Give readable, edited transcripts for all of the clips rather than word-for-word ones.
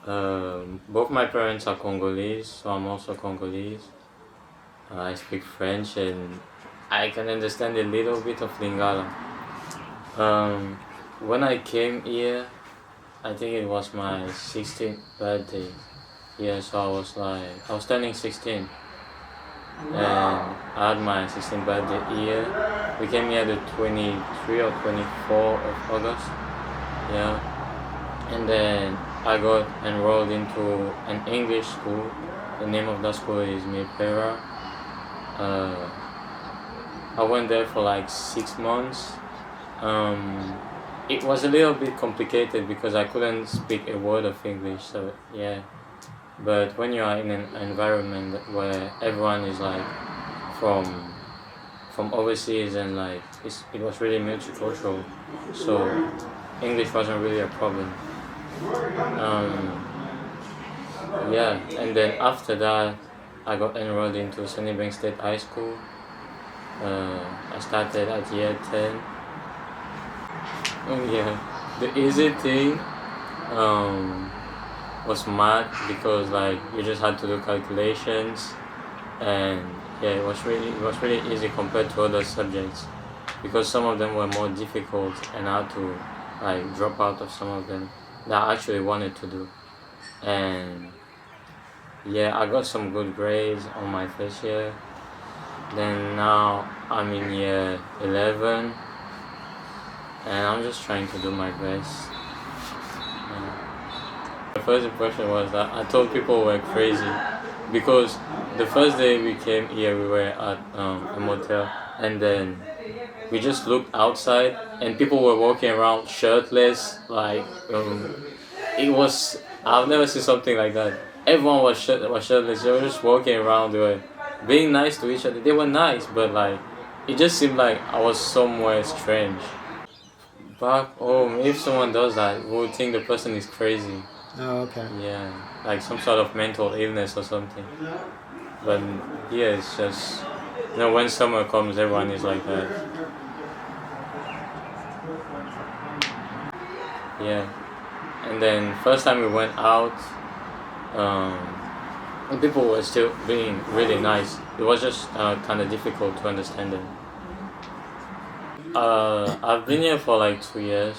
Both my parents are Congolese, so I'm also Congolese. I speak French and I can understand a little bit of Lingala. Um, when I came here, I think it was my 16th birthday. Yeah, so I was turning 16, and I had my 16th birthday here. We came here the 23 or 24 of August. Yeah, and then I got enrolled into an English school. The name of that school is Mipera. Uh, I went there for like 6 months. Um, it was a little bit complicated because I couldn't speak a word of English. So yeah, but when you are in an environment where everyone is like from from overseas and like it was really multicultural, so English wasn't really a problem. Um, yeah, and then after that, I got enrolled into Sunny Bank State High School. I started at year 10. Yeah, the easy thing um, was math because like you just had to do calculations, and yeah, it was really easy compared to other subjects because some of them were more difficult and I had to like drop out of some of them that I actually wanted to do. And yeah, I got some good grades on my first year. Then now I'm in year 11 and I'm just trying to do my best. The first impression was that I thought people were crazy because the first day we came here, we were at a motel, and then we just looked outside, and people were walking around shirtless. Like it was, I've never seen something like that. Everyone was shirtless. They were just walking around. They were being nice to each other. They were nice, but like it just seemed like I was somewhere strange. Back home, if someone does that, we would think the person is crazy. Oh, okay. Yeah, like some sort of mental illness or something. But yeah, it's just when summer comes, everyone is like that. Yeah, and then first time we went out, um, and people were still being really nice. It was just kind of difficult to understand them. I've been here for like 2 years,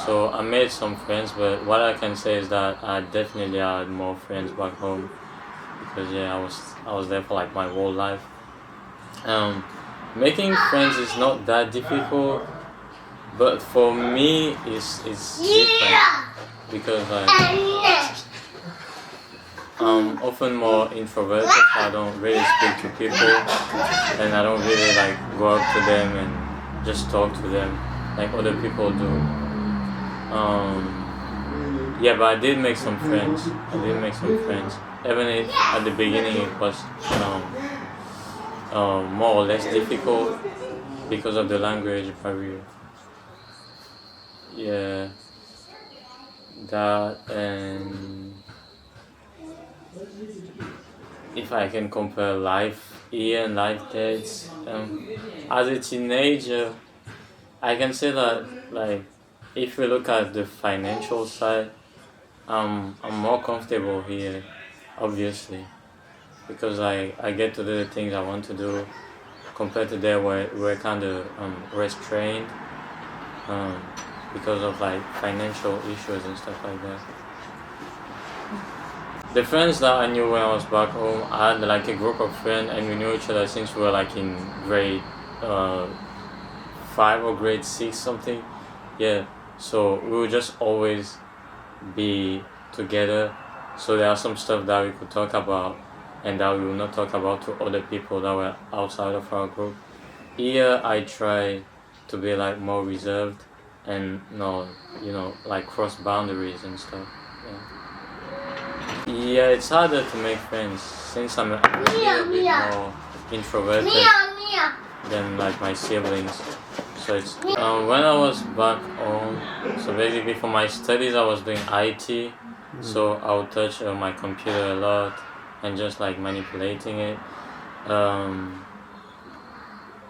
so I made some friends. But what I can say is that I definitely had more friends back home because yeah, I was there for like my whole life. Um, Making friends is not that difficult, but for me, it's different because like I'm often more introverted. So I don't really speak to people, and I don't really like go up to them and just talk to them like other people do. Yeah, but I did make some friends. Even if at the beginning it was more or less difficult because of the language barrier. Yeah, that, and if I can compare life here and life there, as a teenager, I can say that like if we look at the financial side, I'm more comfortable here, obviously, because I get to do the things I want to do compared to there where we're kind of restrained um, because of like financial issues and stuff like that. The friends that I knew when I was back home, I had like a group of friends, and we knew each other since we were like in grade 5 or grade 6 something. Yeah, so we would just always be together. So there are some stuff that we could talk about and that we will not talk about to other people that were outside of our group. Here I try to be like more reserved and no, like cross boundaries and stuff. Yeah, it's harder to make friends since I'm a little bit more introverted than like my siblings. So it's when I was back home. So basically, for my studies, I was doing IT. So I would touch my computer a lot and just like manipulating it.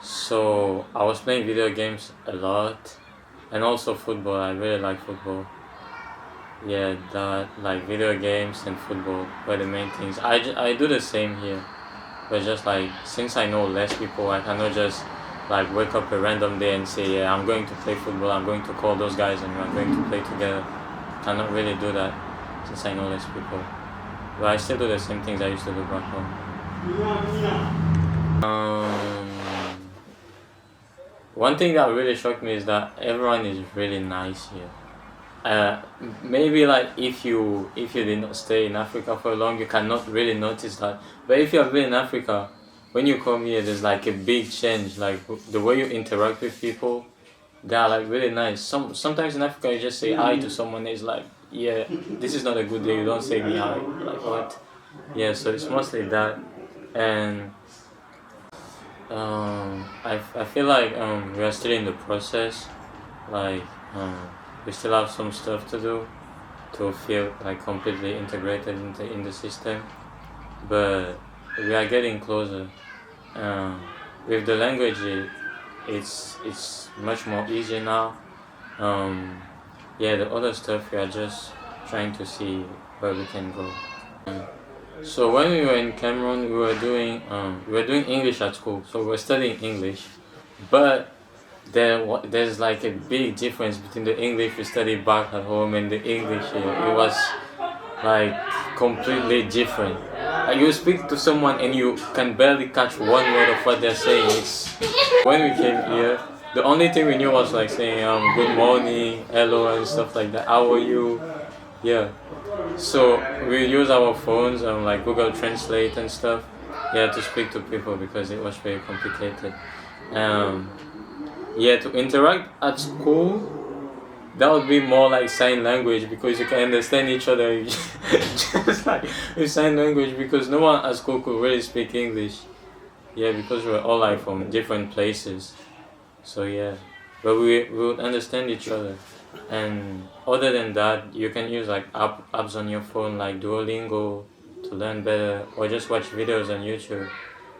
So I was playing video games a lot, and also football. I really like football. yeah, that like video games and football were the main things. I do the same here, but just like since I know less people, I cannot just like wake up a random day and say, yeah, I'm going to play football. I'm going to call those guys and we're going to play together. Cannot really do that since I know less people. But I still do the same things I used to do back home. One thing that really shocked me is that everyone is really nice here. Maybe like if you did not stay in Africa for long, you cannot really notice that. But if you have been in Africa, when you come here, there's like a big change. Like the way you interact with people, they are like really nice. Sometimes in Africa, you just say hi to someone. It's like, yeah, this is not a good day. You don't say me hi. Like what? Yeah. So it's mostly that, and I feel like we are still in the process. Like we still have some stuff to do to feel like completely integrated in the system, but we are getting closer. With the language, it's much more easier now. Yeah, the other stuff we are just trying to see where we can go. So when we were in Cameroon, we were doing English at school, so we were studying English, but there's like a big difference between the English we studied back at home and the English here. It was like completely different. Like you speak to someone and you can barely catch one word of what they're saying. It's when we came here, the only thing we knew was like saying good morning, hello, and stuff like that. How are you? Yeah. So we use our phones, like Google Translate and stuff, yeah, to speak to people because it was very complicated. Yeah, to interact at school, that would be more like sign language because you can understand each other just like with sign language because no one at school could really speak English. Yeah, because we were all like from different places. So yeah, but we would understand each other. And other than that, you can use like apps on your phone like Duolingo to learn better, or just watch videos on YouTube.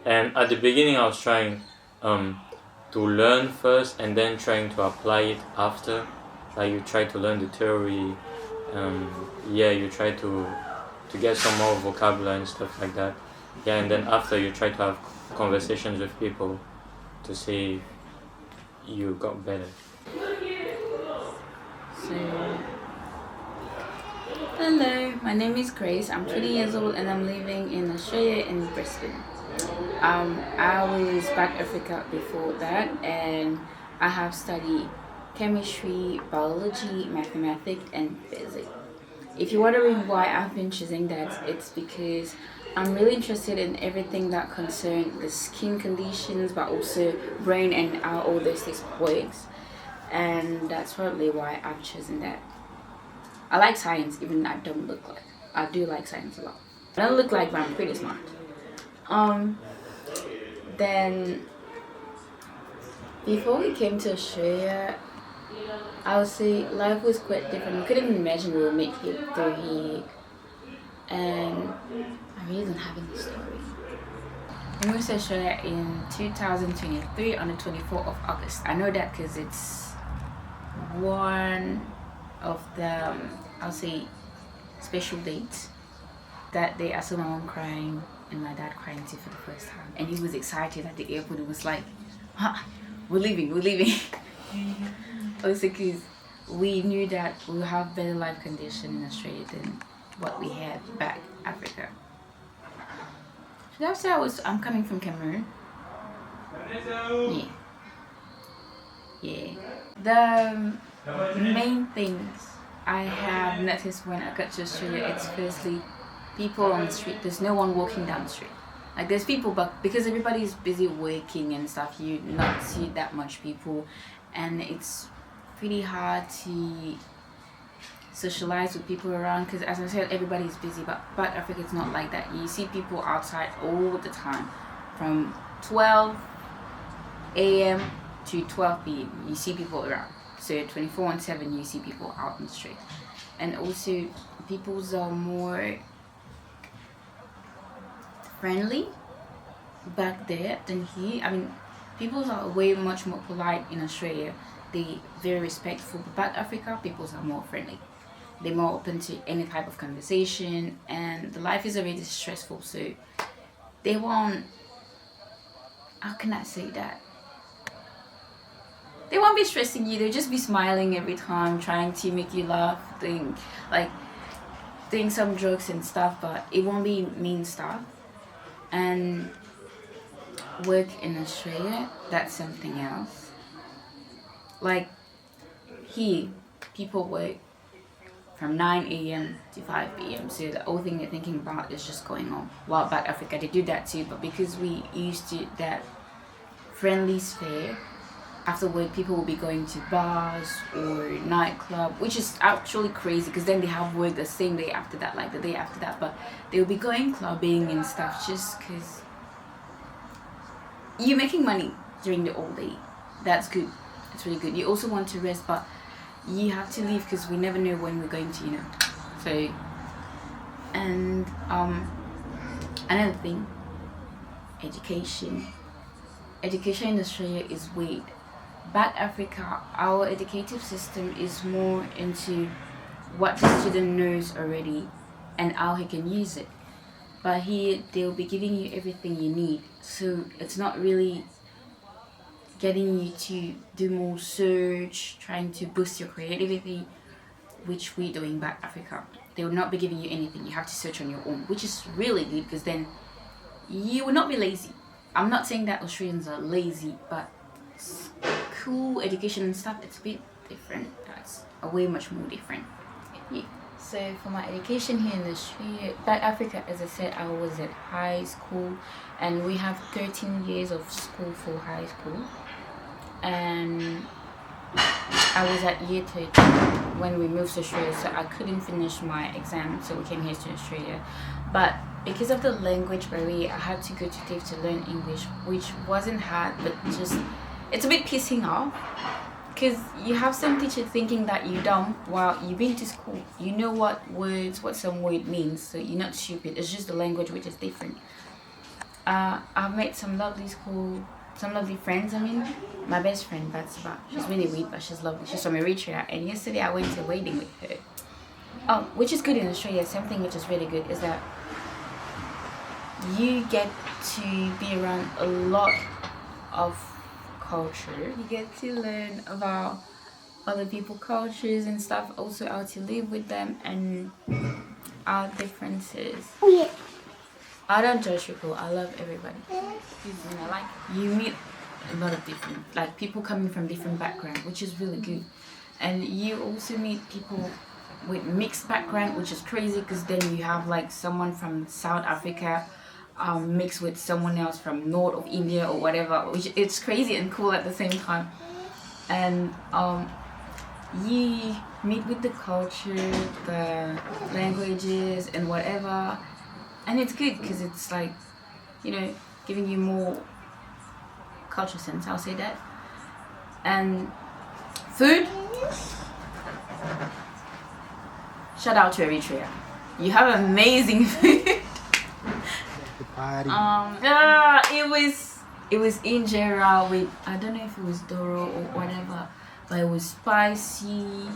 And at the beginning, I was trying to learn first and then trying to apply it after. Like you try to learn the theory, yeah, you try to get some more vocabulary and stuff like that. Yeah, and then after you try to have conversations with people to see if you got better. So, hello, my name is Grace. I'm 20 years old and I'm living in Australia in Brisbane. I was back Africa before that, and I have studied chemistry, biology, mathematics, and physics. If you're wondering why I've been choosing that, it's because I'm really interested in everything that concerns the skin conditions, but also brain and how all those things works. And that's probably why I've chosen that. I like science, even though I don't look like. I do like science a lot. I don't look like, but I'm pretty smart. Then before we came to Australia, I would say life was quite different. We couldn't imagine we would make it through here, and I really don't have any story. We moved to Australia in 2023 on the 24th of August. I know that because it's one of the I'll say special dates. That day I saw my mom crying and my dad crying too for the first time, and he was excited at the airport. It was like, we're leaving also because we knew that we'll have better life conditions in Australia than what we had back Africa. So that's how I'm coming from Cameroon. Yeah. The main things I have noticed when I got to Australia, it's firstly people on the street. There's no one walking down the street. Like there's people, but because everybody's busy working and stuff, you not see that much people, and it's pretty hard to socialize with people around because, as I said, everybody's busy. But Africa is not like that. You see people outside all the time, from 12 a.m. to 12 p.m. You see people around. So 24/7, you see people out on the street, and also people's are more friendly back there than here. I mean, people are way much more polite in Australia. They very respectful, but back Africa, people are more friendly. they're more open to any type of conversation, and the life is already stressful, so they won't, how can I say that, they won't be stressing you. They'll just be smiling every time, trying to make you laugh, doing some jokes and stuff, but it won't be mean stuff. And work in Australia, that's something else. Like here, people work from 9 a.m. to 5 p.m. So the only thing they're thinking about is just going on. While back Africa, they do that too, but because we used to that friendly sphere, after work people will be going to bars or nightclub, which is actually crazy because then they have work the same day after that, like the day after that, but they'll be going clubbing and stuff just because you're making money during the whole day. That's good. It's really good. You also want to rest, but you have to leave because we never know when we're going to, So, and another thing, education. Education in Australia is weird. Back Africa, our educative system is more into what the student knows already and how he can use it. But here, they'll be giving you everything you need. So it's not really getting you to do more search, trying to boost your creativity, which we're doing back Africa. They will not be giving you anything. You have to search on your own, which is really good because then you will not be lazy. I'm not saying that Australians are lazy, but school, education and stuff, it's a bit different. That's a way much more different. Yeah. So for my education here in Australia, back Africa, as I said, I was at high school, and we have 13 years of school for high school. And I was at year 13 when we moved to Australia, so I couldn't finish my exam, so we came here to Australia. But because of the language barrier, I had to go to TAFE to learn English, which wasn't hard, but just, it's a bit pissing off. Because you have some teacher thinking that you're dumb while you've been to school. You know what some word means, so you're not stupid. It's just the language which is different. I've met some lovely friends. My best friend, Batsaba, she's really weird, but she's lovely. She's from Eritrea, and yesterday I went to a wedding with her. Which is good in Australia. Something which is really good is that you get to be around a lot of culture. You get to learn about other people's cultures and stuff, also how to live with them and our differences. I don't judge people. I love everybody. You meet a lot of different, people coming from different backgrounds, which is really good. And you also meet people with mixed background, which is crazy because then you have someone from South Africa mixed with someone else from north of India or whatever, which it's crazy and cool at the same time. And you meet with the culture, the languages and whatever, and it's good because it's giving you more culture sense, I'll say that. And food, shout out to Eritrea, you have amazing food. It was injera with, I don't know if it was doro or whatever, but it was spicy,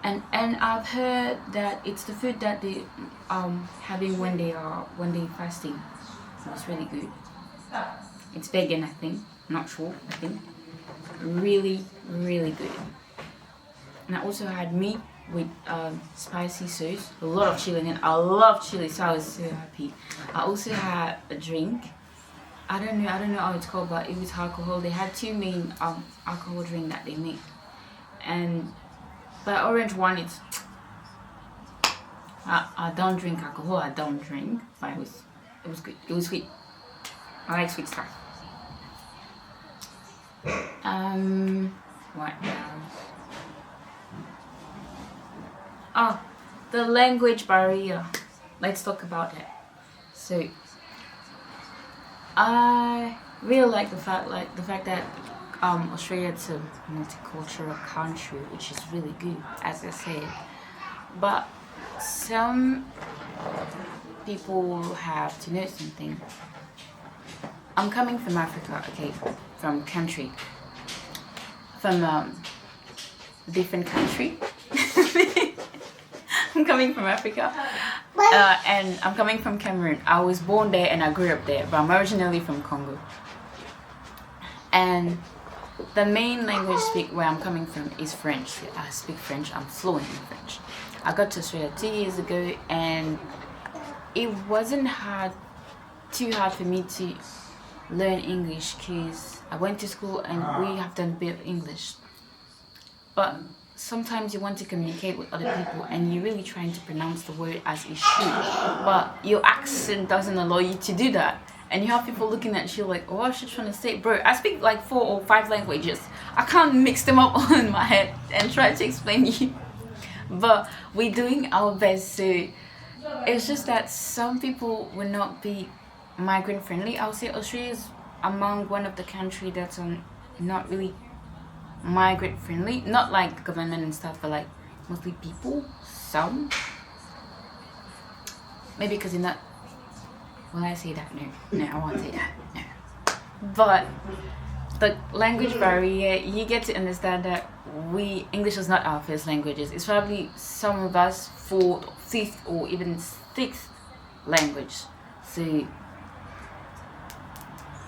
and I've heard that it's the food that they having when they fasting. So it's really good. It's vegan, I think. Not sure. I think really, really good. And I also had meat with spicy sauce, a lot of chili in it. I love chili, so I was so happy. I also had a drink. I don't know how it's called, but it was alcohol. They had two main alcohol drink that they make, and the orange one, it's I don't drink alcohol. I don't drink, but it was good. It was sweet. I like sweet stuff. What else? Oh, the language barrier. Let's talk about it. So, I really like the fact that Australia is a multicultural country, which is really good, as I said. But some people have to know something. I'm coming from Africa, okay, from different country. I'm coming from Africa, and I'm coming from Cameroon. I was born there and I grew up there, but I'm originally from Congo. And the main language speak where I'm coming from is French. I speak French. I'm fluent in French. I got to Australia 2 years ago, and it wasn't too hard for me to learn English because I went to school and we have done a bit of English. But sometimes you want to communicate with other people and you're really trying to pronounce the word as it should, but your accent doesn't allow you to do that. And you have people looking at you like, oh, what's she trying to say? Bro, I speak like 4 or 5 languages. I can't mix them up all in my head and try to explain you. But we're doing our best. So it's just that some people will not be migrant friendly. I would say Australia is among one of the countries that's not really migrant friendly. Not like government and stuff, but like mostly people. Some. Maybe because you're not. Will I say that? No, I won't say that. No. But the language barrier, you get to understand that English is not our first languages. It's probably some of us 4th, 5th, or even 6th language. So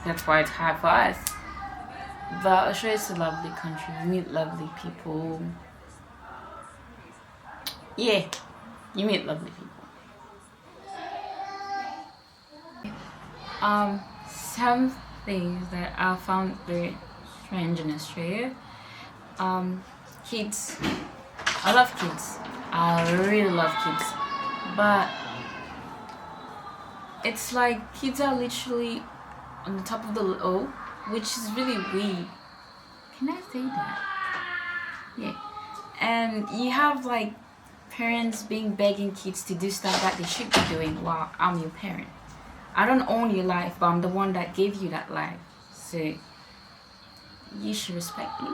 that's why it's hard for us. But Australia is a lovely country. You meet lovely people. Yeah, you meet lovely people. Some things that I found very strange in Australia. Kids. I love kids. I really love kids. But it's like kids are literally on the top of the O, which is really weird. Can I say that? Yeah. And you have like parents begging kids to do stuff that they should be doing while I'm your parent. I don't own your life, but I'm the one that gave you that life. So you should respect me.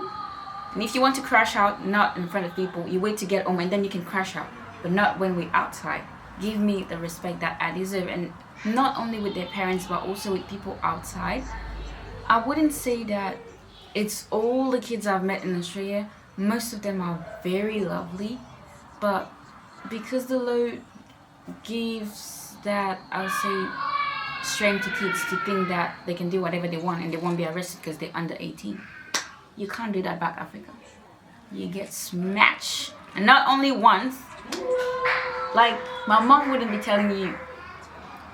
And if you want to crash out, not in front of people, you wait to get home and then you can crash out. But not when we're outside. Give me the respect that I deserve. And not only with their parents, but also with people outside. I wouldn't say that it's all the kids I've met in Australia. Most of them are very lovely. But because the law gives that, I would say, strength to kids to think that they can do whatever they want and they won't be arrested because they're under 18. You can't do that back Africa. You get smashed. And not only once. Like, my mom wouldn't be telling you,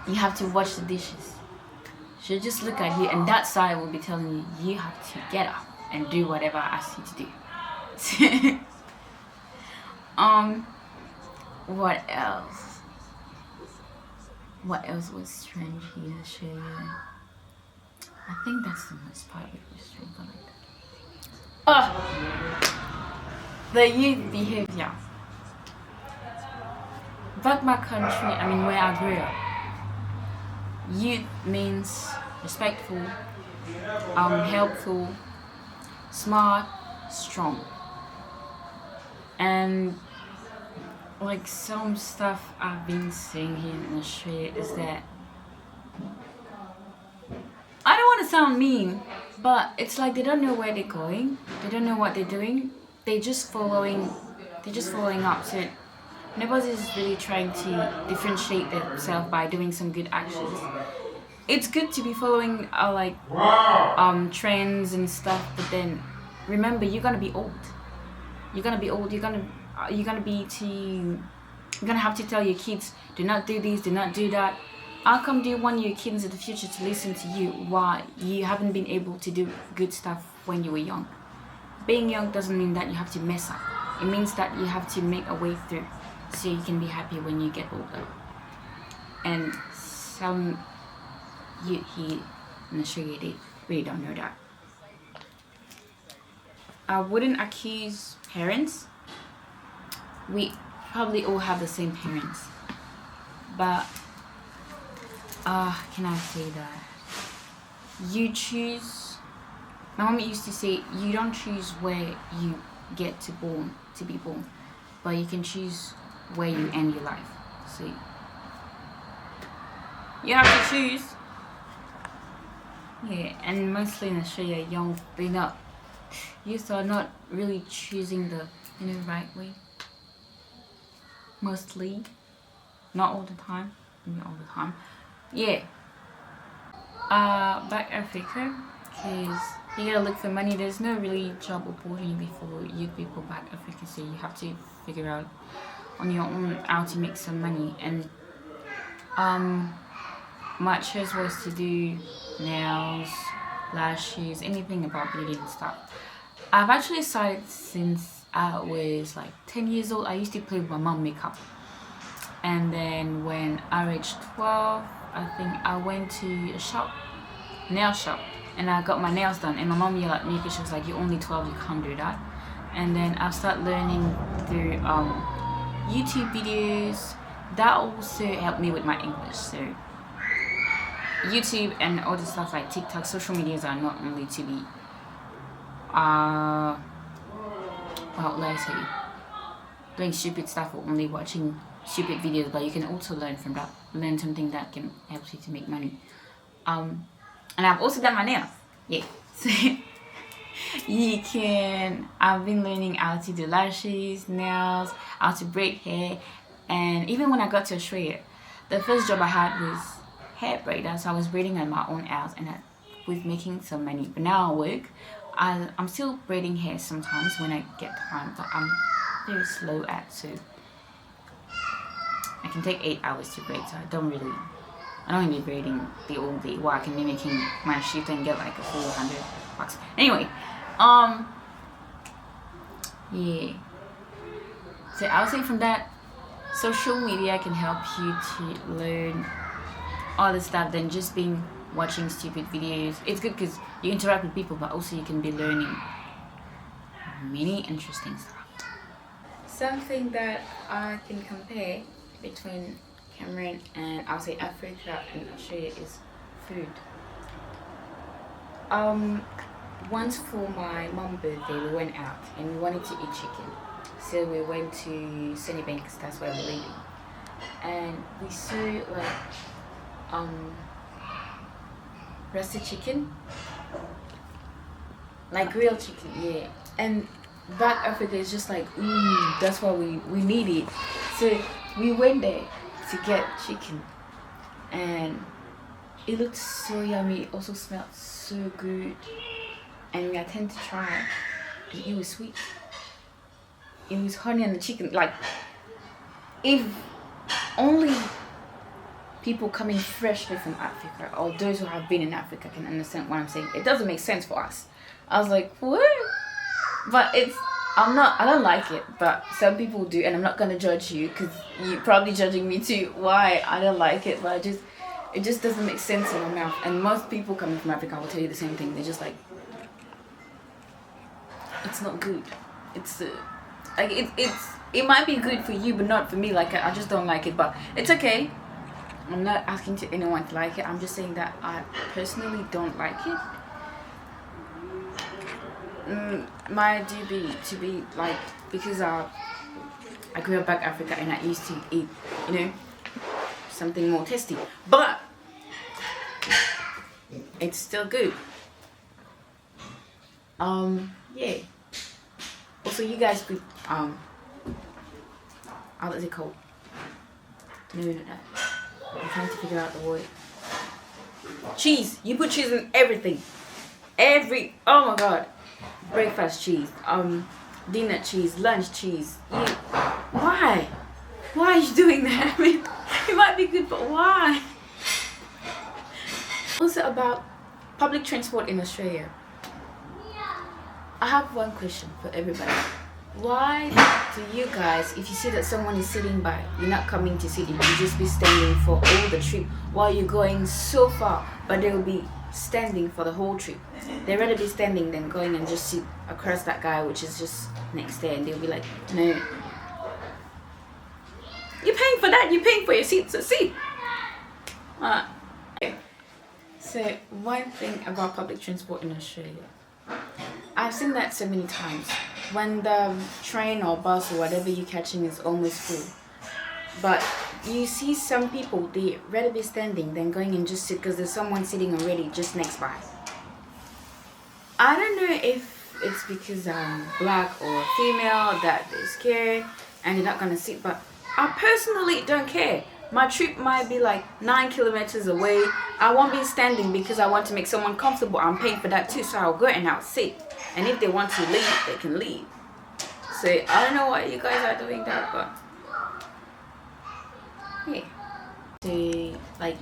you have to wash the dishes. She'll just look at you and that side will be telling you, you have to get up and do whatever I ask you to do. What else? What else was strange here in Australia? I think that's the most part of it was strange. The youth behavior. Back my country, where I grew up. Youth means respectful, helpful, smart, strong. And like some stuff I've been seeing here in Australia is that I don't want to sound mean, but it's like they don't know where they're going. They don't know what they're doing. They're just following up. So nobody's really trying to differentiate themselves by doing some good actions. It's good to be following trends and stuff, but then remember you're gonna be old. You're gonna have to tell your kids, do not do this, do not do that. How come do you want your kids in the future to listen to you while you haven't been able to do good stuff when you were young? Being young doesn't mean that you have to mess up. It means that you have to make a way through so you can be happy when you get older. And some youth here in Australia, they really don't know that. I wouldn't accuse parents. We probably all have the same parents. But can I say that? You choose. My mom used to say, you don't choose where you get to be born, but you can choose where you end your life. So you have to choose. Yeah, and mostly in Australia, youth are not really choosing the right way. mostly. Not all the time. Not all the time. Yeah. Back Africa, because you gotta look for money. There's no really job opportunity for youth people back Africa, so you have to figure out on your own how to make some money. And my choice was to do nails, lashes, anything about beauty and stuff. I've actually started since I was like 10 years old. I used to play with my mom makeup. And then when I reached 12, I think I went to a shop, nail shop, and I got my nails done. And my mom yelled at me because she was like, "You're only 12, you can't do that." And then I started learning through YouTube videos. That also helped me with my English. So YouTube and all the stuff like TikTok, social medias are not only to be well, let's say doing stupid stuff or only watching stupid videos, but you can also learn from that, learn something that can help you to make money. And I've also done my nails. Yeah. So I've been learning how to do lashes, nails, how to braid hair. And even when I got to Australia, the first job I had was hair braider. So I was braiding on my own house and I was making some money. But now I work, I'm still braiding hair sometimes when I get time, but I'm very slow at, so I can take 8 hours to braid, so I don't really be braiding the all day while I can be making my shift and get like a full $100. Anyway, yeah. So I would say from that, social media can help you to learn all the stuff than just being watching stupid videos. It's good because you interact with people, but also you can be learning many interesting stuff. Something that I can compare between Cameroon and I'll say Africa and Australia is food. Once for my mom's birthday, we went out and we wanted to eat chicken. So we went to Sunnybanks, that's where we're living. And we saw like roasted chicken, like grilled chicken, yeah. And back Africa is just like, that's what we needed. So we went there to get chicken, and it looked so yummy. It also smelled so good, and we attempted to try it, and it was sweet. It was honey on the chicken. Like, if only people coming freshly from Africa or those who have been in Africa can understand what I'm saying. It doesn't make sense for us. I was like, what? But I don't like it, but some people do, and I'm not gonna judge you because you're probably judging me too. Why I don't like it, but it just doesn't make sense in my mouth. And most people coming from Africa will tell you the same thing. They're just like, it's not good. It's like it might be good for you, but not for me. Like I just don't like it, but it's okay. I'm not asking to anyone to like it. I'm just saying that I personally don't like it. My DB to be like, because I grew up back Africa and I used to eat, something more tasty, but it's still good. Yeah. Also, you guys could how is it called? No. I'm trying to figure out the word. Cheese. You put cheese in everything. Oh my god. Breakfast cheese. Dinner cheese. Lunch cheese. Why? Why are you doing that? I mean, it might be good, but why? Also about public transport in Australia. I have one question for everybody. Why do you guys, if you see that someone is sitting by, you're not coming to sit, you just be standing for all the trip while you're going so far, but they will be standing for the whole trip? They'd rather be standing than going and just sit across that guy, which is just next there, and they'll be like, no. You're paying for that, you're paying for your seat, so sit. Okay. So one thing about public transport in Australia, I've seen that so many times. When the train or bus or whatever you're catching is almost full, but you see some people, they rather be standing than going and just sit because there's someone sitting already just next by. I don't know if it's because I'm black or female that they're scared and they're not gonna sit, but I personally don't care. My trip might be like 9 kilometers away. I won't be standing because I want to make someone comfortable. I'm paying for that too, so I'll go and I'll sit. And if they want to leave, they can leave. So I don't know why you guys are doing that, but yeah. So like,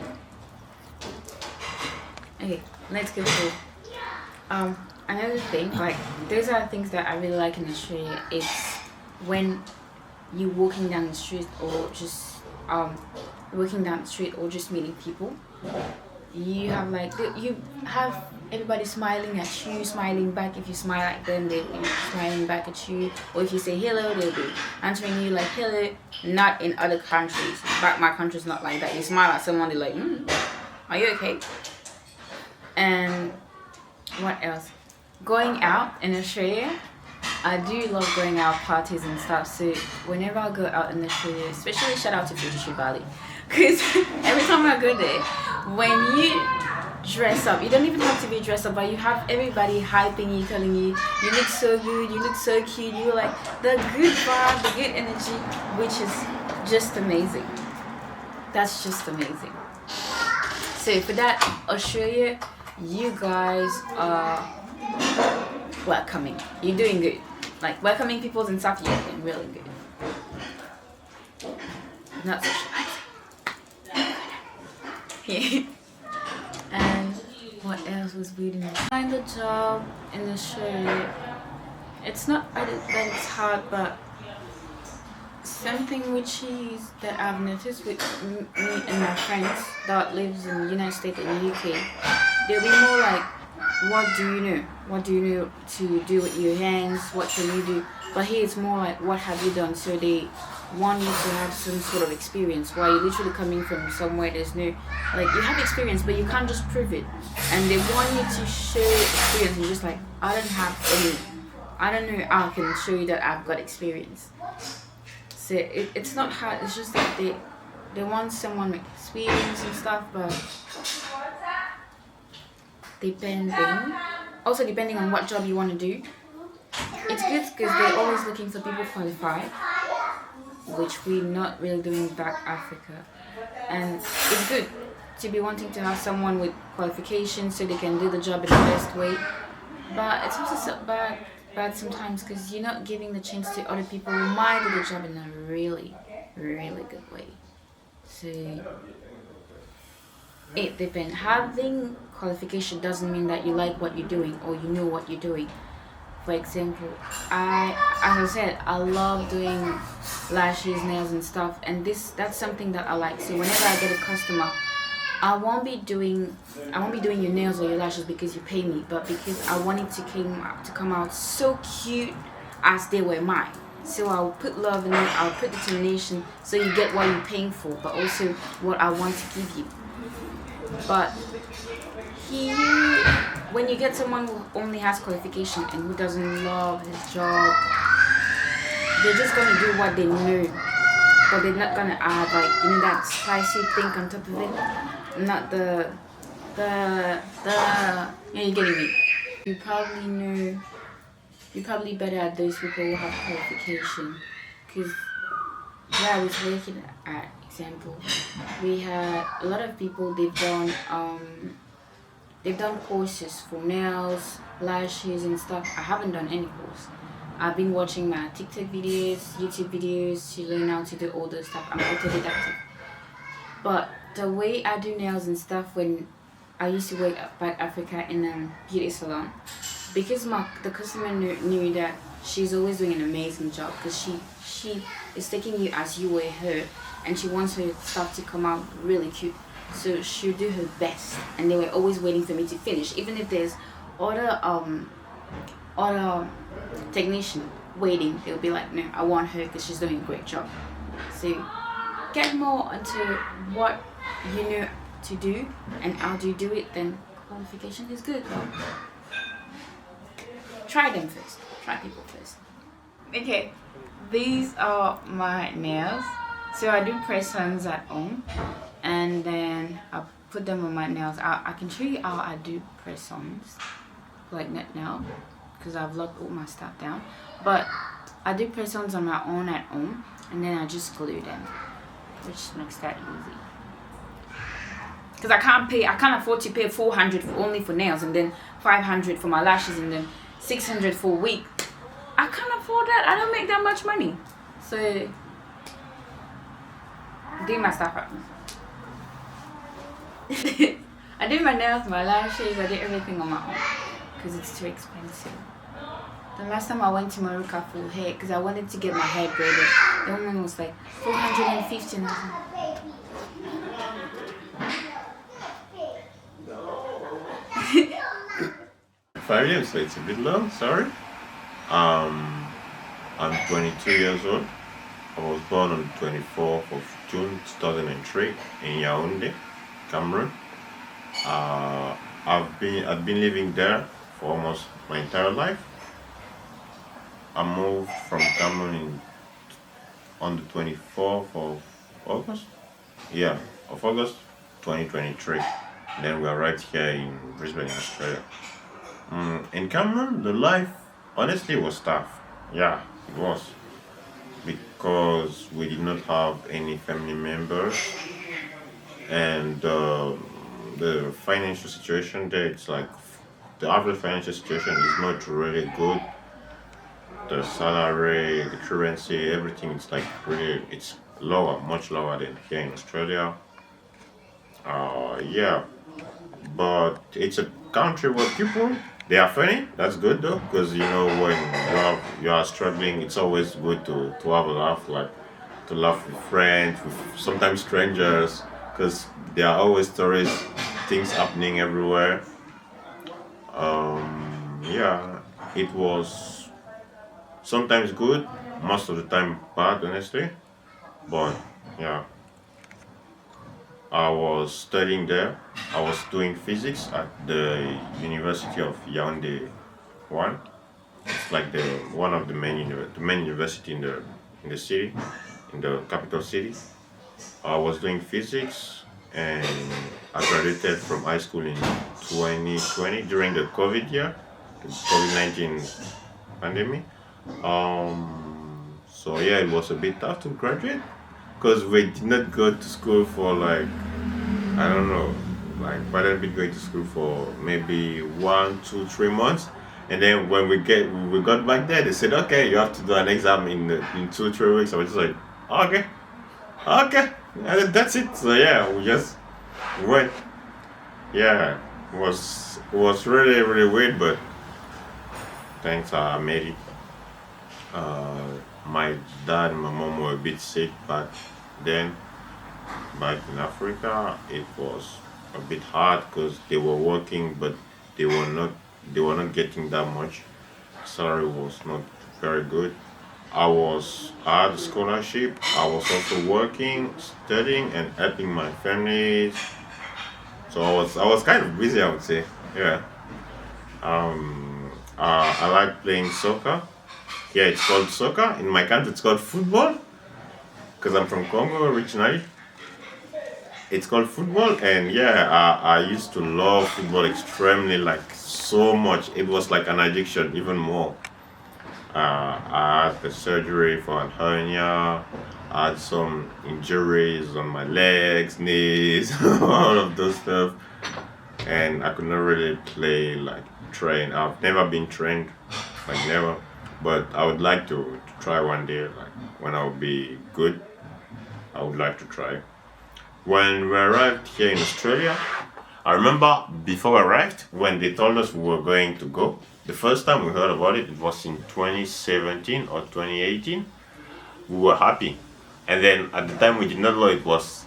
okay, let's go through. Another thing, like those are things that I really like in Australia. It's when you walking down the street or just walking down the street or just meeting people, you have like you have everybody smiling at you, smiling back. If you smile at them, they'll be smiling back at you, or if you say hello, they'll be answering you like hello. Not in other countries, but my country's not like that. You smile at someone, they're like, are you okay? And what else? Going out in Australia, I do love going out parties and stuff. So whenever I go out in Australia, especially shout out to Fuji Bali, because every time I go there, when you dress up, you don't even have to be dressed up, but you have everybody hyping you, telling you you look so good, you look so cute. You like the good vibe, the good energy, which is just amazing. That's just amazing. So for that, Australia, you guys are welcoming. You're doing good. Like welcoming people and stuff, you're doing really good. Not socializing. Yeah. And what else was bleeding? Find a job in Australia. It's not that it's hard, but something which is that I've noticed with me and my friends that lives in the United States and the UK, they'll be more like, what do you know? What do you know to do with your hands? What can you do? But here it's more like, what have you done? So they want you to have some sort of experience. While you're literally coming from somewhere there's no, like you have experience, but you can't just prove it. And they want you to show experience. You're just like, I don't have any. I don't know how I can show you that I've got experience. So it's not hard. It's just that they want someone with experience and stuff, but depending on what job you want to do, it's good because they're always looking for people qualified, which we're not really doing back Africa. And it's good to be wanting to have someone with qualifications so they can do the job in the best way, but it's also so bad sometimes because you're not giving the chance to other people who might do the job in a really, really good way. So it depends. Having qualification doesn't mean that you like what you're doing or you know what you're doing. For example, as I said, I love doing lashes, nails and stuff, and that's something that I like. So whenever I get a customer, I won't be doing your nails or your lashes because you pay me, but because I want it to come out so cute as they were mine. So I'll put love in it, I'll put determination, so you get what you're paying for, but also what I want to give you. But when you get someone who only has qualification and who doesn't love his job, they're just gonna do what they know, but they're not gonna add like that spicy thing on top of it. Not the you're getting me. You're probably better at those people who have qualification, because where I was working at, example, we had a lot of people. They've done courses for nails, lashes and stuff. I haven't done any course. I've been watching my TikTok videos, YouTube videos to learn how to do all those stuff. I'm autodidactic. But the way I do nails and stuff, when I used to work back Africa in a beauty salon, because the customer knew that she's always doing an amazing job, because she is taking you as you were her, and she wants her stuff to come out really cute. So she'll do her best, and they were always waiting for me to finish, even if there's other technician waiting. They'll be like, no, I want her because she's doing a great job. So get more into what you know to do and how do you do it, then qualification is good. Try them first. Try people first. Okay, these are my nails. So I do press-ons at home, and then I put them on my nails. I can show you how I do press-ons, like that now, because I've locked all my stuff down. But I do press-ons on my own at home. and then I just glue them, which makes that easy. Because I can't afford to pay 400 only for nails, and then 500 for my lashes, and then 600 for a week. I can't afford that. I don't make that much money. So, do my stuff up. I did my nails, my lashes, I did everything on my own because it's too expensive. The last time I went to Maruka for hair, because I wanted to get my hair braided, the woman was like 450 and I was like, 5 years, so it's a bit long, sorry. I'm 22 years old. I was born on the 24th of June 2003 in Yaoundé, Cameroon. I've been living there for almost my entire life. I moved from Cameroon on the 24th of August. Yeah, of August 2023. Then we arrived here in Brisbane, Australia. In Cameroon, the life honestly was tough. Yeah, it was. Because we did not have any family members, and the financial situation there, it's like the average financial situation is not really good. The salary, the currency, everything, it's like really, it's lower, much lower than here in Australia. Yeah, but it's a country where people, they are funny. That's good though, because you know when you are struggling, it's always good to have a laugh, like to laugh with friends, with sometimes strangers, because there are always stories, things happening everywhere. Yeah, it was sometimes good, most of the time bad, honestly. But yeah, I was studying there. I was doing physics at the University of Yaoundé One. It's like the one of the the main university in the city, in the capital city. I was doing physics, and I graduated from high school in 2020 during the COVID year, the COVID-19 pandemic. So yeah, it was a bit tough to graduate because we did not go to school for like, I don't know, like I had been going to school for maybe 1, 2, 3 months, and then when we got back there, they said, okay, you have to do an exam in 2, 3 weeks. I was just like, okay, okay, and that's it. So yeah, we just went. Yeah, it was really really weird, but thanks I made it. Uh, my dad and my mom were a bit sick back then. Back in Africa, it was a bit hard because they were working, but they were not they were not getting that much. Salary was not very good. I had a scholarship. I was also working, studying, and helping my family. So I was kind of busy, I would say. Yeah. I like playing soccer. Yeah, it's called soccer. In my country, it's called football. Because I'm from Congo originally. It's called football, and yeah, I used to love football extremely, like so much. It was like an addiction, even more. I had the surgery for an hernia. I had some injuries on my legs, knees, all of those stuff, and I could not really play like train. I've never been trained, like never, but I would like to try one day, like when I'll be good. I would like to try. When we arrived here in Australia, I remember before we arrived, when they told us we were going to go, the first time we heard about it, it was in 2017 or 2018. We were happy. And then at the time, we did not know it was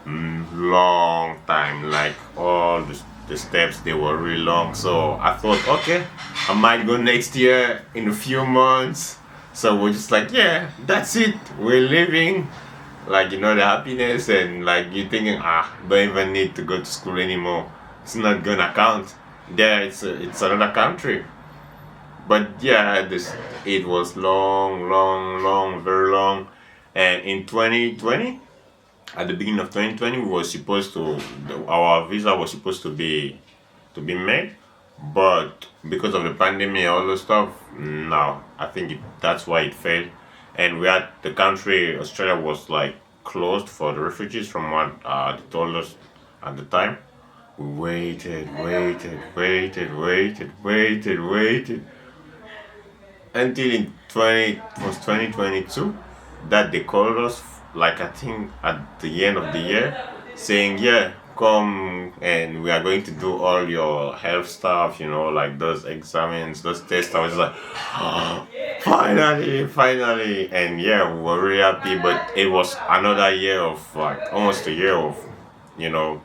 long time, like all the steps, they were really long. So I thought, okay, I might go next year in a few months. So we're just like, yeah, that's it, we're leaving. Like, you know, the happiness, and like you thinking, don't even need to go to school anymore. It's not gonna count. There, it's another country. But yeah, it was long, long, long, very long. And in 2020, at the beginning of 2020, we were supposed to, our visa was supposed to be made, but because of the pandemic and all the stuff, no, I think that's why it failed. and we had the country Australia was like closed for the refugees from what they told us at the time. We waited until in 2022 that they called us, like I think at the end of the year, saying, yeah, come and we are going to do all your health stuff, like those examines, those tests. I was like, finally. And yeah, we were really happy, but it was another year of, like, almost a year of, you know,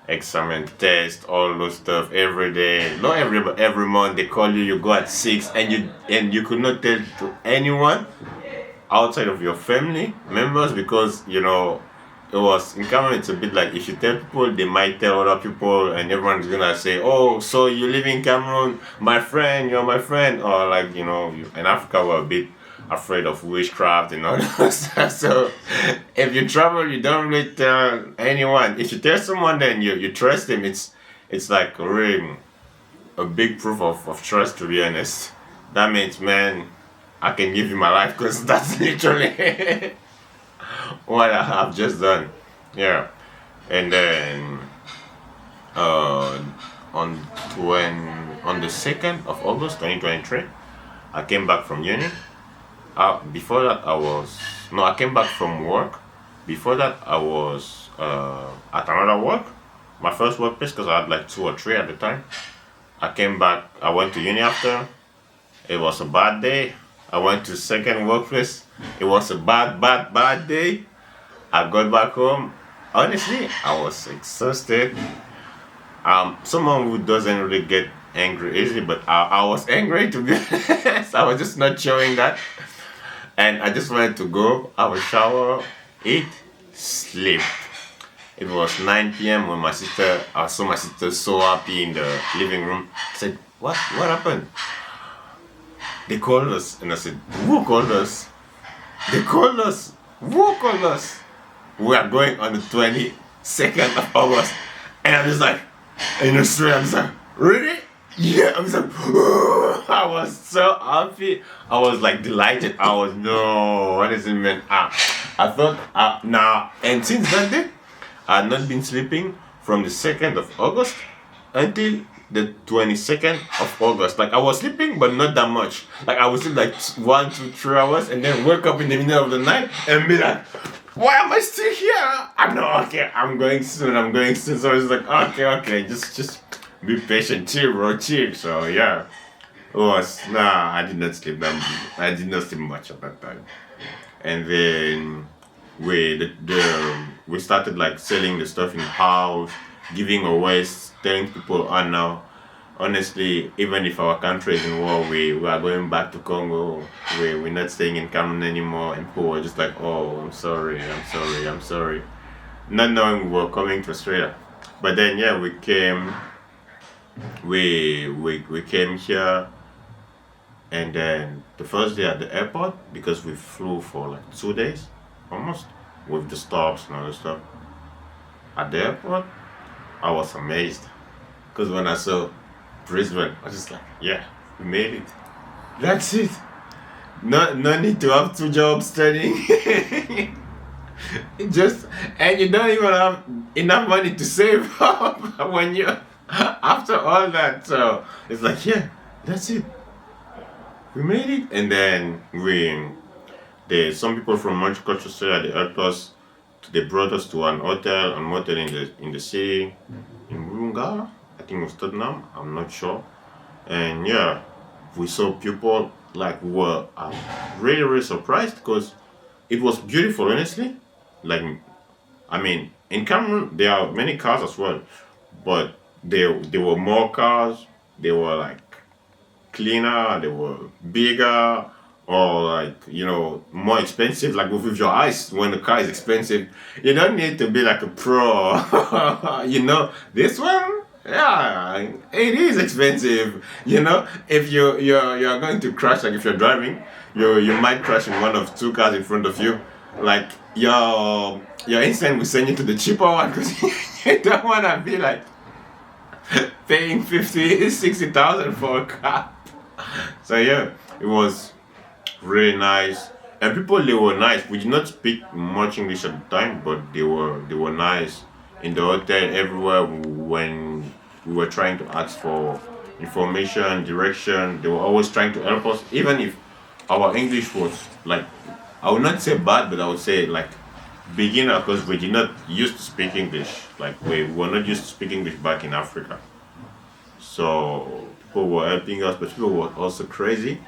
exam test, all those stuff every day. Not every, but every month they call you. You go at 6, and you could not tell to anyone outside of your family members, because it was in Cameroon. It's a bit like, if you tell people, they might tell other people, and everyone's gonna say, "Oh, so you live in Cameroon, my friend? You're my friend?" Or like, in Africa we're a bit afraid of witchcraft and all that stuff. So if you travel, you don't really tell anyone. If you tell someone, then you trust them. It's like really a big proof of trust, to be honest. That means, man, I can give you my life, because that's literally what I have just done. Yeah. And then on on the 2nd of August 2023, I came back from uni. Before that, I came back from work. Before that, I was at another work, my first workplace, because I had like 2 or 3 at the time. I came back, I went to uni after. It was a bad day. I went to second workplace. It was a bad day. I got back home. Honestly, I was exhausted. Someone who doesn't really get angry easily, but I was angry, to be honest. I was just not showing that. And I just wanted to go, have a shower, eat, sleep. It was 9 p.m. when I saw my sister so happy in the living room. I said, what happened? They called us, and I said, who called us? They called us. Who called us? We are going on the 22nd of August. And I'm just like, in Australia, I'm just like, really? Yeah, I'm just like, I was so happy. I was like delighted. No, what does it mean? I thought, nah. And since that day, I had not been sleeping from the 2nd of August until the 22nd of August. Like, I was sleeping, but not that much. Like, I would sleep like 1, 2, 3 hours, and then wake up in the middle of the night and be like, why am I still here? I'm going soon. So I was like, okay, just be patient, chill, bro, chill. So yeah, I did not sleep I did not sleep much at that time. And then we started like selling the stuff in the house, giving away, telling people, now, honestly, even if our country is in war, we are going back to Congo. We're not staying in Cameroon anymore. And people were just like, oh, I'm sorry. Not knowing we were coming to Australia. But then, yeah, we came here, and then the first day at the airport, because we flew for like 2 days, almost, with the stops and all the stuff. At the airport, I was amazed, because when I saw Brisbane, I was just like, yeah, we made it. That's it. No need to have 2 jobs studying. And you don't even have enough money to save up when you after all that. So it's like, yeah, that's it. We made it. And then there's some people from Multicultural Australia, they helped us. They brought us to an hotel in the city, in Wollongong. I think it was Tottenham, I'm not sure. And yeah, we saw people, like, we were really, really surprised, because it was beautiful, honestly. Like, I mean, in Cameroon, there are many cars as well, but there were more cars, they were like cleaner, they were bigger, or like, more expensive. Like with your eyes, when the car is expensive, you don't need to be like a pro. This one, yeah, it is expensive. If you're going to crash, like if you're driving, you might crash in one of 2 cars in front of you. Like your instinct will send you to the cheaper one, because you don't want to be like paying 50,000-60,000 for a car. So yeah, it was really nice. And people, they were nice. We did not speak much English at the time, but they were nice. In the hotel, everywhere when we were trying to ask for information, direction, they were always trying to help us. Even if our English was like, I would not say bad, but I would say like beginner, because we did not used to speak English. Like we were not used to speak English back in Africa. So people were helping us, but people were also crazy.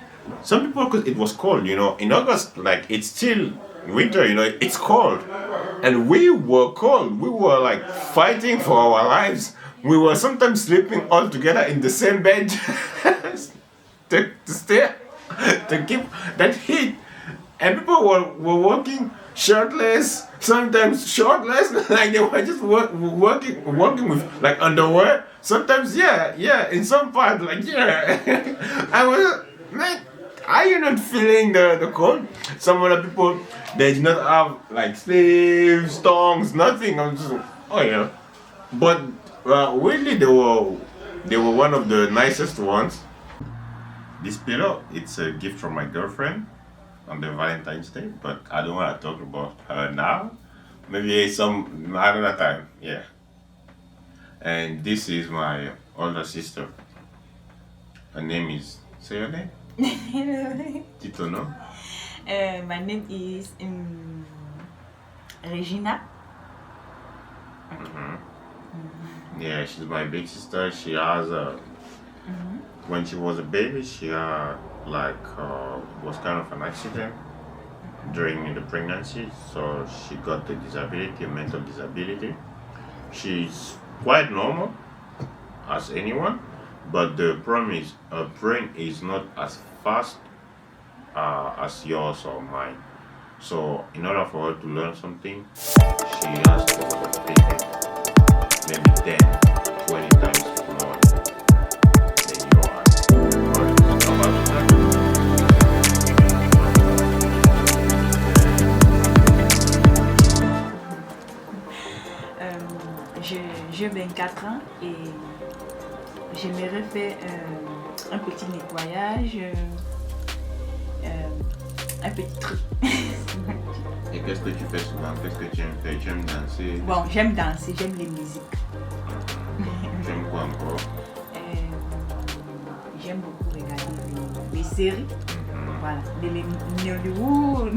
Some people, because it was cold, in August, like it's still winter, it's cold. And we were cold. We were like fighting for our lives. We were sometimes sleeping all together in the same bed to stay, to keep that heat. And people were walking shirtless, sometimes shirtless, like they were just walking with like underwear. Sometimes, yeah, in some part, like, yeah. I was, man, are you not feeling the cold? Some other people, they did not have like sleeves, tongs, nothing. I'm just, oh yeah. But weirdly, they were one of the nicest ones. This pillow, it's a gift from my girlfriend on the Valentine's Day, but I don't want to talk about her now. Maybe some another time, yeah. And this is my older sister. Her name is, say your name? Tito, no? My name is Regina. Yeah, she's my big sister. She has when she was a baby, she had was kind of an accident during the pregnancy, so she got the disability, a mental disability. She's quite normal as anyone, but the problem is her brain is not as fast as yours or mine. So in order for her to learn something, she has to repeat it maybe 10, 20 times more than you are. But apart from that, J'ai 24 ans et j'aimerais faire un petit nettoyage, un petit truc. et qu'est-ce que tu fais souvent? Qu'est-ce que tu aimes faire? Tu aimes danser? Bon, j'aime danser, j'aime les musiques. Tu aimes quoi encore? J'aime beaucoup regarder les séries. Voilà, les Hollywood.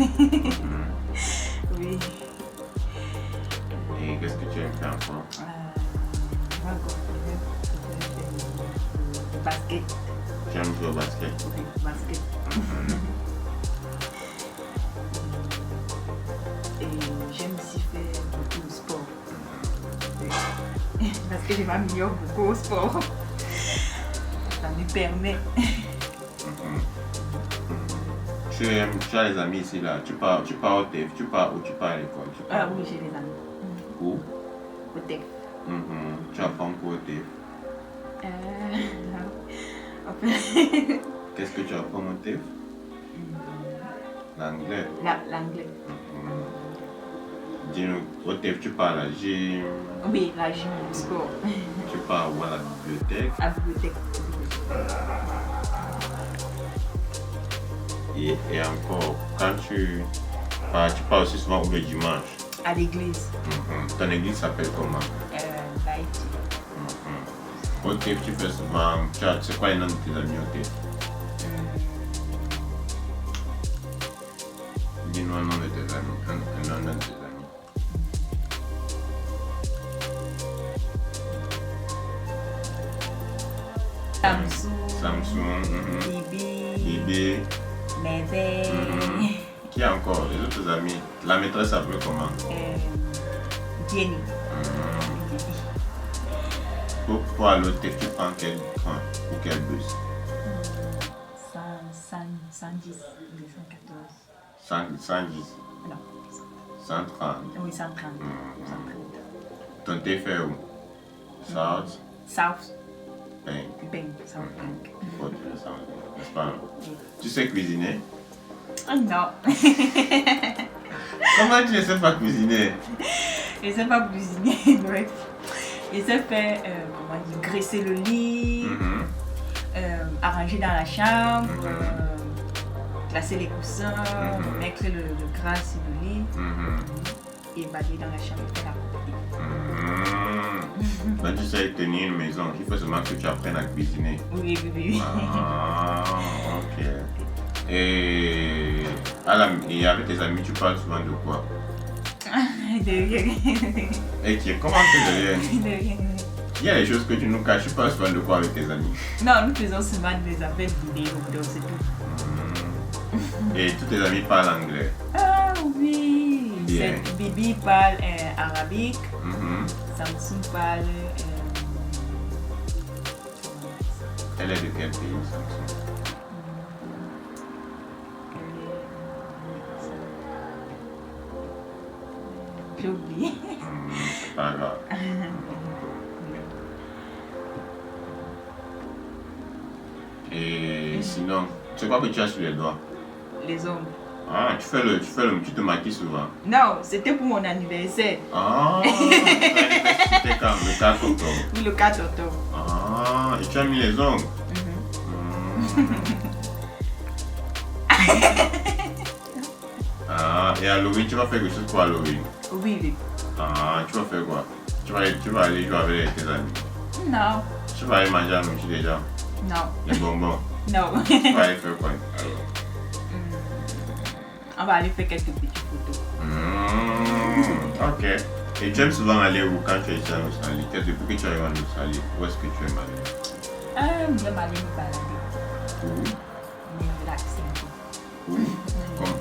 Oui. Et qu'est-ce que tu aimes faire encore? Basket. Tu aimes jouer au basket? Oui, basket. Et j'aime aussi faire beaucoup de sport. Parce que je m'améliore beaucoup au sport. Ça me permet. Tu as les amis ici là, tu pars au TF, tu pars à l'école? Ah oui, j'ai les amis. Où? Au TEC. Tu apprends quoi au TF? Qu'est-ce que tu apprends au TF? L'anglais. L'anglais. Dis-nous, au TF tu pars à la gym? Oui, la gym, le sport. Tu pars à la bibliothèque? À la bibliothèque. Et encore, quand tu pars aussi souvent le dimanche? À l'église. Ton église s'appelle comment? L'Haïti. Au TF, tu fais souvent. C'est quoi le nom de tes amis au TF? Dis-nous un nom de tes amis. Un nom de tes amis. Samsung. Bibi. Mévé. Qui a encore? Les autres amis. La maîtresse s'appelle comment? Jenny. Pour aller au TF, tu prends quel train ou quel bus? 110, 114. 110. Non. 130. Oui, 130. Ton TF est où? South? South. Ben. South Bank. Oh, n'est-ce pas? Tu sais cuisiner? Oh non. Comment tu ne sais pas cuisiner? Je ne sais pas cuisiner, bref. Je sais faire, graisser le lit, arranger dans la chambre. classer les coussins, mettre le gras sur le lit et bailler dans la chambre et faire la compagnie. Donc tu sais tenir une maison, il faut seulement que tu apprennes à cuisiner. Oui. Ah, ok. Et avec tes amis, tu parles souvent de quoi? De rien. Et comment tu de rien? De rien. Il y a des choses que tu nous caches, tu parles souvent de quoi avec tes amis? Non, nous faisons souvent des appels vidéo, donc c'est tout. Et tous tes amis parlent anglais? Ah oui. Bien. Bibi parle arabique, Samsung parle... Elle est de quel pays, Samsung? J'ai oublié. C'est pas grave. Et sinon, c'est quoi que tu as sur les doigts? Les hommes. Ah, tu te maquilles souvent. Non, c'était pour mon anniversaire. Ah, c'était quand? Le 4 octobre. Oui, le 4 octobre. Ah, et tu as mis les ongles? Ah, et Halloween, tu vas faire quelque chose pour Halloween? Oui. Ah, tu vas faire quoi? Tu vas aller jouer avec tes amis? Non. Tu vas aller manger à manger déjà? Non. Les bonbons? Non. Tu vas aller faire quoi alors? On va aller faire quelques petites photos. Ok. Et tu aimes souvent aller où quand tu es ici en Australie? Depuis que tu arrives en Australie, où est-ce que tu aimes aller? J'aime aller me balader. Où? Me relaxer un peu. Où? Comme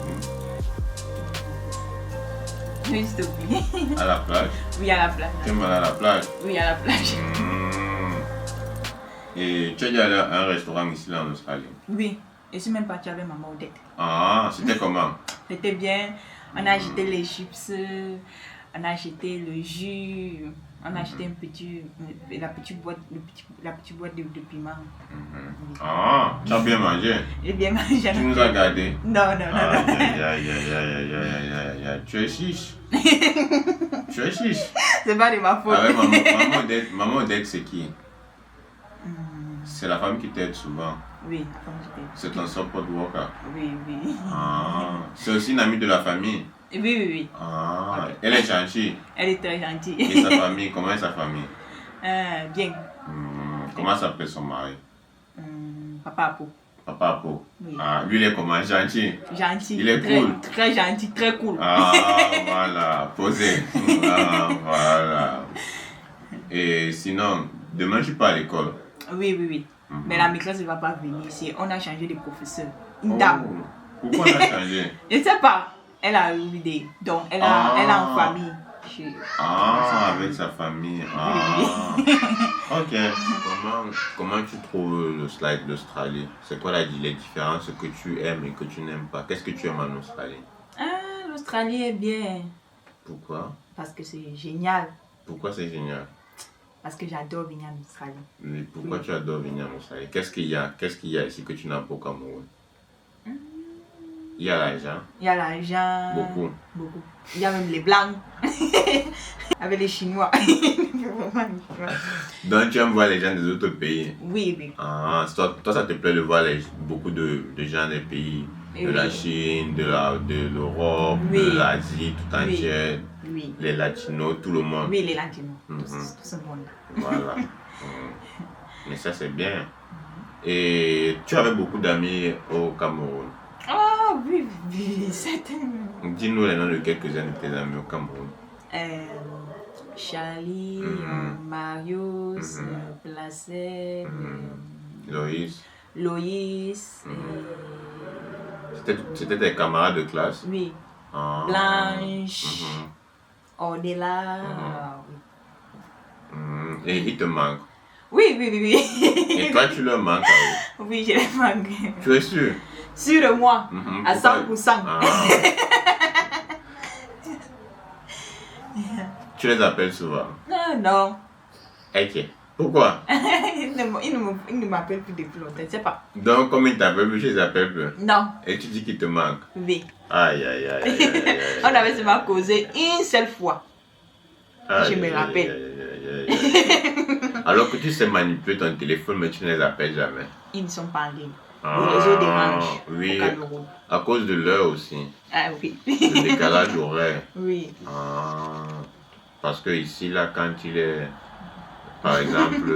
où? Juste oublié. À la plage? Oui, à la plage. Tu aimes aller à la plage? Oui, à la plage. Et tu es déjà allé à un restaurant ici en Australie? Oui. Je suis même partie avec maman Odette. Ah, c'était comment? C'était bien. On a acheté les chips, on a acheté le jus, on a acheté la petite boîte de piment. Ah, tu as bien mangé? J'ai bien mangé. Tu nous as gardé? Non. Tu es chiche. Tu es chiche. C'est pas de ma faute. Avec maman Odette, c'est qui? C'est la femme qui t'aide souvent. Oui, comme je t'ai C'est ton support worker. Oui. Ah, c'est aussi une amie de la famille. Oui. Ah, Ok. elle est gentille. Elle est très gentille. Et sa famille, comment est sa famille? Bien. Comment s'appelle son mari? Papa Apo. Papa Apo. Oui. Ah, lui il est comment? Gentil. Gentil. Il est très, cool. Très gentil, très cool. Ah, voilà, posé. Ah, voilà. Et sinon, demain tu pars à l'école? Oui. Mais la maîtresse ne va pas venir ici. On a changé de professeur. Une Oh, dame. pourquoi on a changé? Je ne sais pas. Elle a eu l'idée. Donc, elle a en famille. Ah, avec sa famille. Ah. Ok. Comment tu trouves le slide d'Australie? C'est quoi les différences que tu aimes et que tu n'aimes pas? Qu'est-ce que tu aimes en Australie? L'Australie est bien. Pourquoi? Parce que c'est génial. Pourquoi c'est génial? Parce que j'adore venir en Australie. Mais pourquoi tu adores venir en Australie? Qu'est-ce qu'il y a ici que tu n'as pas au Cameroun? Il y a l'argent. Il y a l'argent. Beaucoup. Il y a même les blancs. Avec les Chinois. Donc tu aimes voir les gens des autres pays? Oui. Ah, toi ça te plaît de voir beaucoup de gens des pays de la Chine, de l'Europe, de l'Asie tout entière, les Latinos, tout le monde. Oui, les Latinos, tout ce monde. Voilà. Mais ça c'est bien. Et tu avais beaucoup d'amis au Cameroun? Ah oui, certainement. Dis-nous les noms de quelques-uns de tes amis au Cameroun. Charlie, Marius, Placet, Loïs. C'était tes camarades de classe? Oui. Ah. Blanche, Odela. Et ils te manquent? Oui. Et toi tu leur manques à eux? Oui, je les manque. Tu es sûr? Sûr de moi, à 100%. Ah. Tu les appelles souvent? Non. Ok. Pourquoi? Ils ne m'appellent plus depuis longtemps, je ne sais pas. Donc, comme ils t'appellent plus, tu les appelles plus? Non. Et tu dis qu'ils te manquent? Oui. Aïe. On avait seulement causé une seule fois. Je me rappelle. Alors que tu sais manipuler ton téléphone, mais tu ne les appelles jamais. Ils ne sont pas en ligne. Le réseau dérange oui, au Cameroun. à cause de l'heure aussi. Ah oui. Le décalage horaire. Oui. Ah, parce que ici, là, quand il est, par exemple,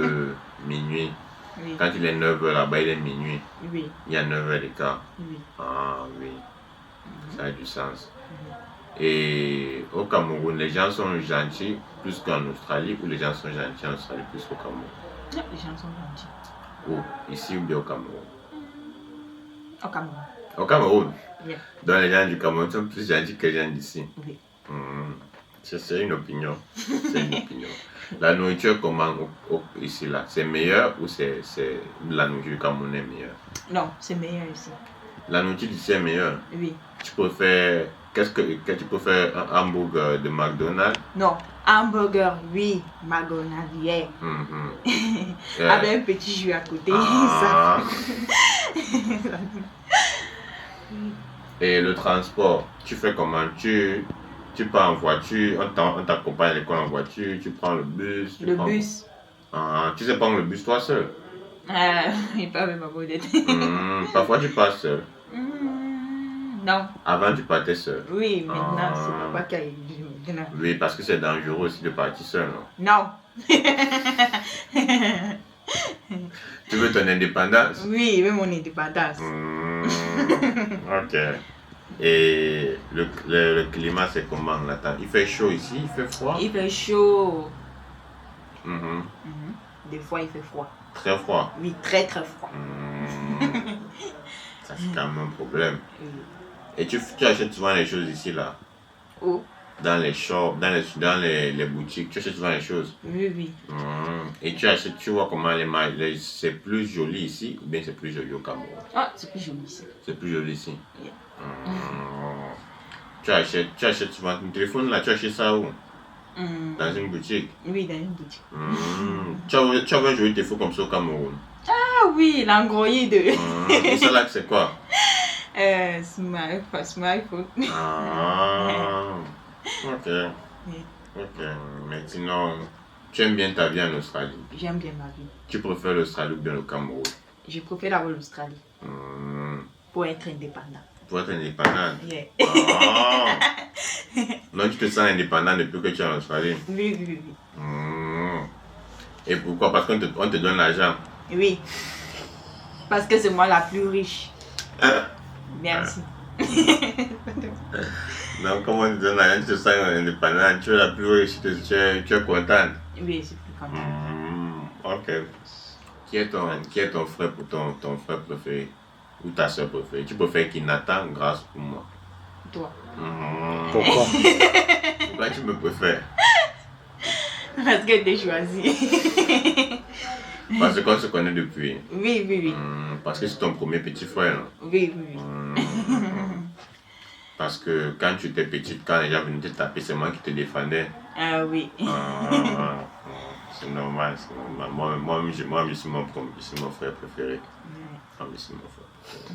minuit, Oui. quand il est 9h là-bas, il est minuit. Oui. Il y a 9h d'écart. Oui. Ah oui, ça a du sens. Et au Cameroun, les gens sont gentils plus qu'en Australie, ou les gens sont gentils en Australie plus qu'au Cameroun? Non, les gens sont gentils. Où? Ici ou bien au Cameroun? Au Cameroun. Au Cameroun? Yeah. Donc les gens du Cameroun sont plus gentils que les gens d'ici. Oui. C'est une opinion. C'est une opinion. La nourriture, comment ici là? C'est meilleur ou c'est la nourriture du Cameroun est meilleure? Non, c'est meilleur ici. La nourriture d'ici est meilleure. Oui. Tu préfères. Qu'est-ce que tu préfères, un hamburger de McDonald's? Non, hamburger, oui, McDonald's, yeah. Yeah. Avec un petit jus à côté. Ah. Ça. Et le transport, tu fais comment? Tu pars en voiture, on t'accompagne à l'école en voiture, tu prends le bus. Le bus. Tu sais prendre le bus toi seul? Il pas avec ma bodette. Parfois tu pars seul. Non. Avant tu partais seul. Oui, maintenant c'est pas qu'il y a maintenant. Oui, parce que c'est dangereux aussi de partir seul, non? Non. Tu veux ton indépendance? Oui, même mon indépendance. Ok. Et le climat c'est comment Nathan? Il fait chaud ici, il fait froid? Il fait chaud. Mhm. Des fois il fait froid. Très froid? Oui, très très froid. Ça c'est quand même un problème. Oui. Et tu achètes souvent les choses ici là? Où? Dans les shops, dans les boutiques, tu achètes souvent les choses? Oui, oui. Et tu vois comment c'est plus joli ici ou bien c'est plus joli au Cameroun? Ah, c'est plus joli ici. C'est plus joli ici? Yeah. Tu achètes souvent ton téléphone là, tu achètes ça où? Dans une boutique? Oui, dans une boutique. Tu avais un joli téléphone comme ça au Cameroun? Ah oui, l'Android. Et ça là, c'est quoi? Smartphone. Ah, ok. Ok, mais sinon, tu aimes bien ta vie en Australie? J'aime bien ma vie. Tu préfères l'Australie ou bien le Cameroun? Je préfère d'abord l'Australie pour être indépendant. Pour être indépendante? Yeah. Ah. Donc tu te sens indépendant depuis que tu es en Australie? Oui, oui, oui. Et pourquoi? Parce qu'on te donne l'argent? Oui. Parce que c'est moi la plus riche. Merci. Donc comment on te donne l'argent, tu te sens indépendant, tu es la plus riche, tu es contente? Oui, c'est plus content. Ok. Qui est ton frère pour ton frère préféré? Ou ta soeur préférée? Tu préfères qu'il Nathan grâce pour moi? Toi. Pourquoi? Pourquoi tu me préfères? Parce que t'es choisi. Parce qu'on se connaît depuis. Oui, oui, oui. Parce que c'est ton premier petit frère, non? Oui, oui, oui. Parce que quand tu étais petite, quand les gens venaient te taper, c'est moi qui te défendais. Ah oui. C'est normal, c'est normal. Moi, je suis mon frère préféré. Moi, je suis mon frère préféré.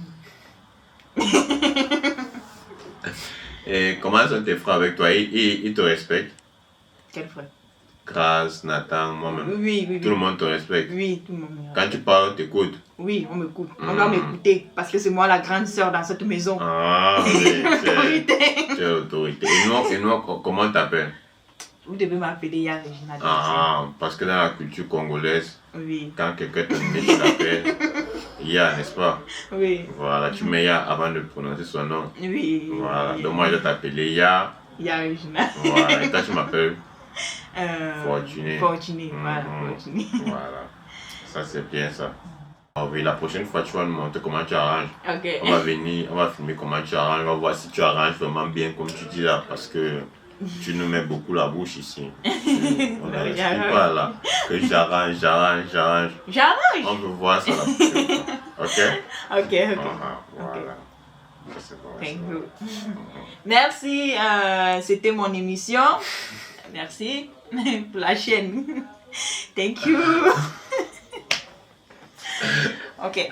Et comment sont tes frères avec toi? Ils te respectent? Quel frère? Grâce, Nathan, moi-même. Oui, oui, oui. Tout le monde te respecte. Oui, tout le monde me respecte. Quand tu parles, on t'écoute. Oui, on m'écoute. On doit m'écouter parce que c'est moi la grande sœur dans cette maison. Ah, oui, L'autorité. tu es l'autorité. Et nous, comment t'appelles? Vous devez m'appeler Yaya Regina. Parce que dans la culture congolaise, Oui. quand quelqu'un te dit, tu l'appelles Ya, n'est-ce pas? Oui. Voilà, tu mets Ya avant de prononcer son nom. Oui. Voilà, Oui. donc moi je vais t'appeler Ya. Yaya Regina. Voilà, et toi tu m'appelles Fortuné. Fortuné, voilà, Fortuné. Voilà, ça c'est bien ça. Ah oui, la prochaine fois tu vas nous montrer comment tu arranges. Ok. On va venir, on va filmer comment tu arranges, on va voir si tu arranges vraiment bien comme tu dis là, parce que tu nous mets beaucoup la bouche ici. On ne respire pas là. Que j'arrange. J'arrange. On veut voir ça la prochaine fois. Ok? Ok. Voilà. C'est bon, Thank c'est bon. you. Merci, c'était mon émission. Merci pour la chaîne. Thank you. Ok.